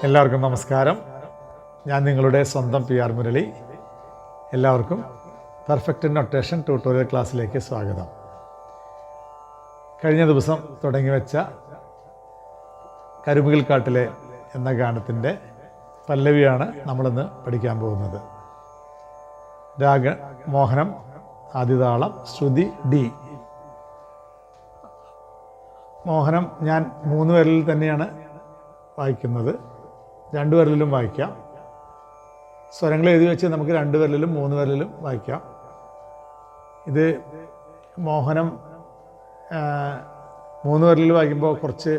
എല്ലാവർക്കും നമസ്കാരം. ഞാൻ നിങ്ങളുടെ സ്വന്തം PR മുരളി. എല്ലാവർക്കും പെർഫെക്റ്റ് നൊട്ടേഷൻ ട്യൂട്ടോറിയൽ ക്ലാസ്സിലേക്ക് സ്വാഗതം. കഴിഞ്ഞ ദിവസം തുടങ്ങി വെച്ച കരുമുകിൽക്കാട്ടിലെ എന്ന ഗാനത്തിൻ്റെ പല്ലവിയാണ് നമ്മളിന്ന് പഠിക്കാൻ പോകുന്നത്. രാഗ മോഹനം, ആദിതാളം, ശ്രുതി ഡി. മോഹനം ഞാൻ 3 വിരലിൽ തന്നെയാണ് വായിക്കുന്നത്. 2 വിരലിലും വായിക്കാം. സ്വരങ്ങൾ എഴുതി വെച്ച് നമുക്ക് 2 വിരലിലും 3 വിരലിലും വായിക്കാം. ഇത് മോഹനം 3 വിരലിൽ വായിക്കുമ്പോൾ കുറച്ച്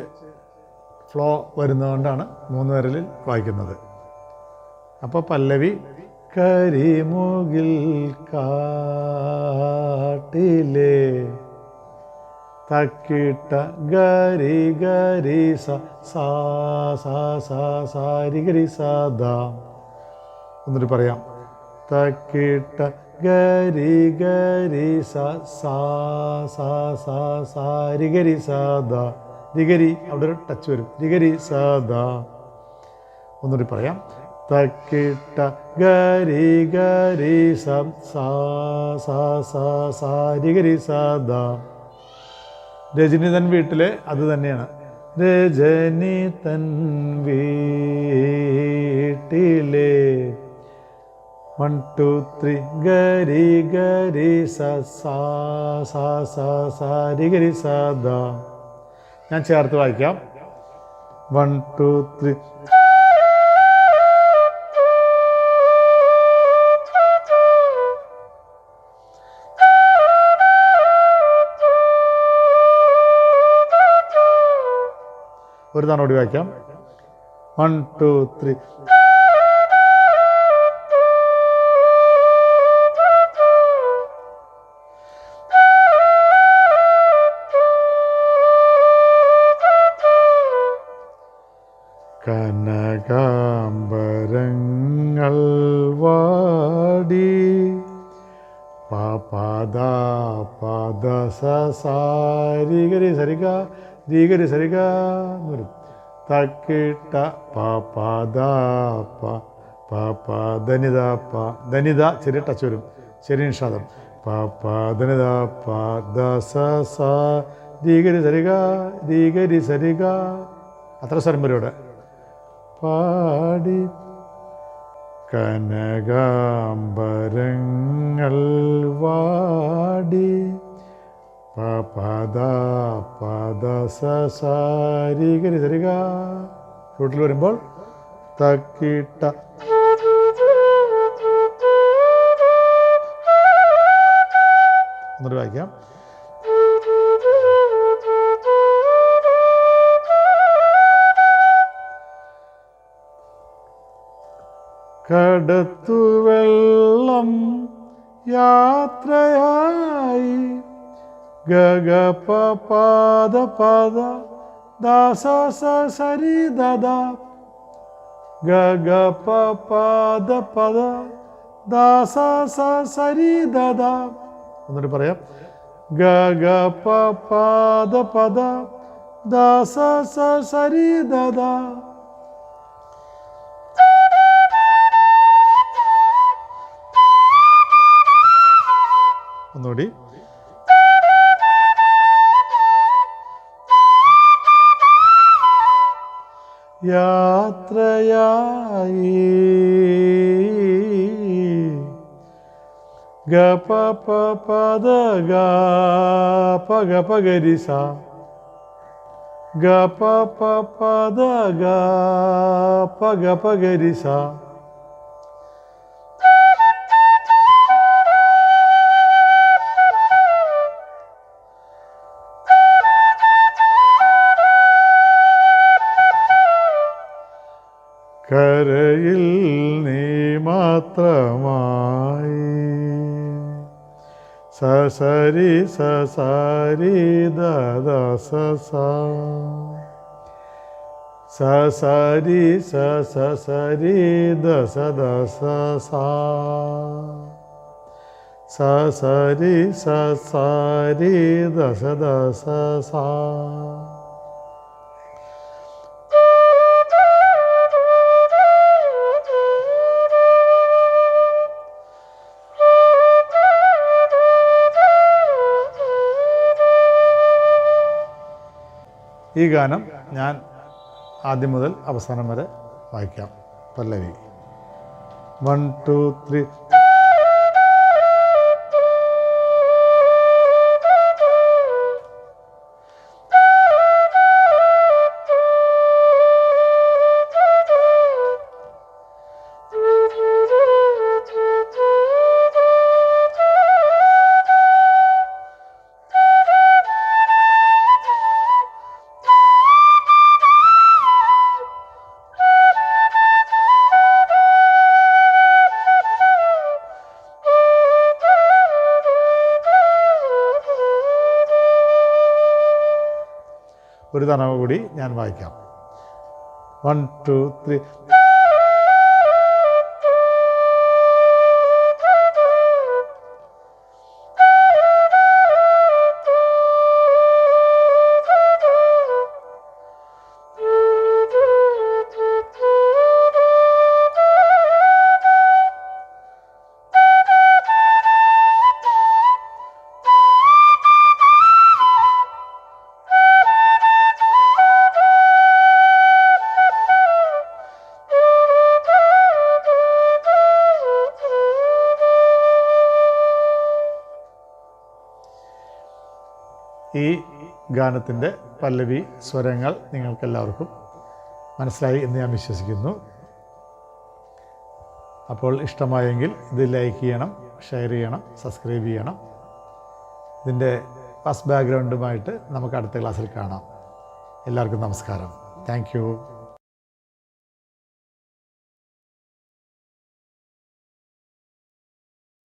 ഫ്ലോ വരുന്നതുകൊണ്ടാണ് 3 വിരലിൽ വായിക്കുന്നത്. അപ്പോൾ പല്ലവി കരിമുകിൽ കാട്ടിലെ തക്കിട്ട ഗരി ഗരി സാ സാരി ഗരി സാദാ. എന്നിട്ട് പറയാം. തക്കിട്ട ഗരി ഗരി സാരി ഗരി സാദാ. ദിഗരി അവിടെ ഒരു ടച്ച് വരും. ദിഗരി സാദാ. ഒന്നുകൂടി പറയാം. തക്കിട്ട ഗരി ഗരി സാരി ഗരി സാദാ. രജനി തൻ വീട്ടിലെ അത് തന്നെയാണ്. രജനി തൻ വീട്ടിലെ 1 2 3 ഗരി ഗരി സാരി ഗരി സാദാ. ഞാൻ ചേർത്ത് വായിക്കാം. 1 2 3. ഒരു തവണ കൂടി വായിക്കാം. 1 2 3. കനകാംബരങ്ങൾ വാടി പാദ സാരി ഗരി സരിക ദീഗരി സരിക വരും. തക്കിട്ട ധനിത ധനിത ചെറിയ ടച്ച് വരും. ചെറിയ നിഷാദം. ധനിത ദീഗരി സരിക ദീഗരി സരിക. അത്ര സ്വരം വരും ഇവിടെ. പാടി കനകാംബരങ്ങൾ വാടി പാദ സാരി ഗരി സരിക. ഫ്ലൂട്ടിൽ വരുമ്പോൾ തക്കിട്ട. എന്നിട്ട് വായിക്കാം. കടത്തു വെള്ളം യാത്രയായി ഗഗ പാദ ദാസ സരി ദദാ. ഗഗ പാദ ദാസ സരി ദദാ. എന്നിട്ട് പറയാം. ഗഗ പാദ ദാസ സരി ദദാ. ഒന്നുകൂടി. യാത്രയായി ഗ പദ ഗ ഗരി സാ. ഗ പദ ഗ ഗരി സാ. കരയിൽ നീ മാത്രമായി സരി സാരി ദദ സരി സരി ദസ സരി സാരി ദസ ഈ ഗാനം ഞാൻ ആദ്യം മുതൽ അവസാനം വരെ വായിക്കാം. പല്ലവി 1 2 3. ഒരു തവണ കൂടി ഞാൻ വായിക്കാം. 1 2 3. ഈ ഗാനത്തിൻ്റെ പല്ലവി സ്വരങ്ങൾ നിങ്ങൾക്കെല്ലാവർക്കും മനസ്സിലായി എന്ന് ഞാൻ വിശ്വസിക്കുന്നു. അപ്പോൾ ഇഷ്ടമായെങ്കിൽ ഇത് ലൈക്ക് ചെയ്യണം, ഷെയർ ചെയ്യണം, സബ്സ്ക്രൈബ് ചെയ്യണം. ഇതിൻ്റെ ഫസ്റ്റ് ബാക്ക്ഗ്രൗണ്ടുമായിട്ട് നമുക്ക് അടുത്ത ക്ലാസ്സിൽ കാണാം. എല്ലാവർക്കും നമസ്കാരം. Thank you.